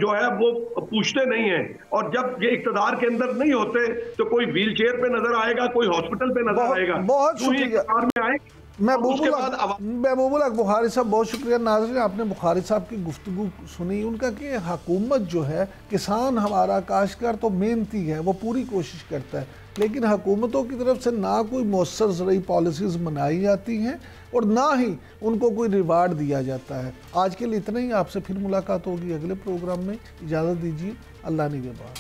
जो है वो पूछते नहीं है, और जब ये इक्तदार के अंदर नहीं होते तो कोई व्हील चेयर पे नजर आएगा, कोई हॉस्पिटल पे नजर आएगा। बहुत शुक्रिया। में आएगी। महबूबुल हक बुखारी साहब, बहुत शुक्रिया। नाज़रीन, आपने बुखारी साहब की गुफ्तगू सुनी, उनका कि हुकूमत जो है, किसान हमारा काश्तकार तो मेहनती है, वो पूरी कोशिश करता है, लेकिन हुकूमतों की तरफ से ना कोई मौसर ज़रूरी पॉलिसीज़ बनाई जाती हैं और ना ही उनको कोई रिवार्ड दिया जाता है। आज के लिए इतना ही। आपसे फिर मुलाकात होगी अगले प्रोग्राम में। इजाज़त दीजिए। अल्लाह निगहबान।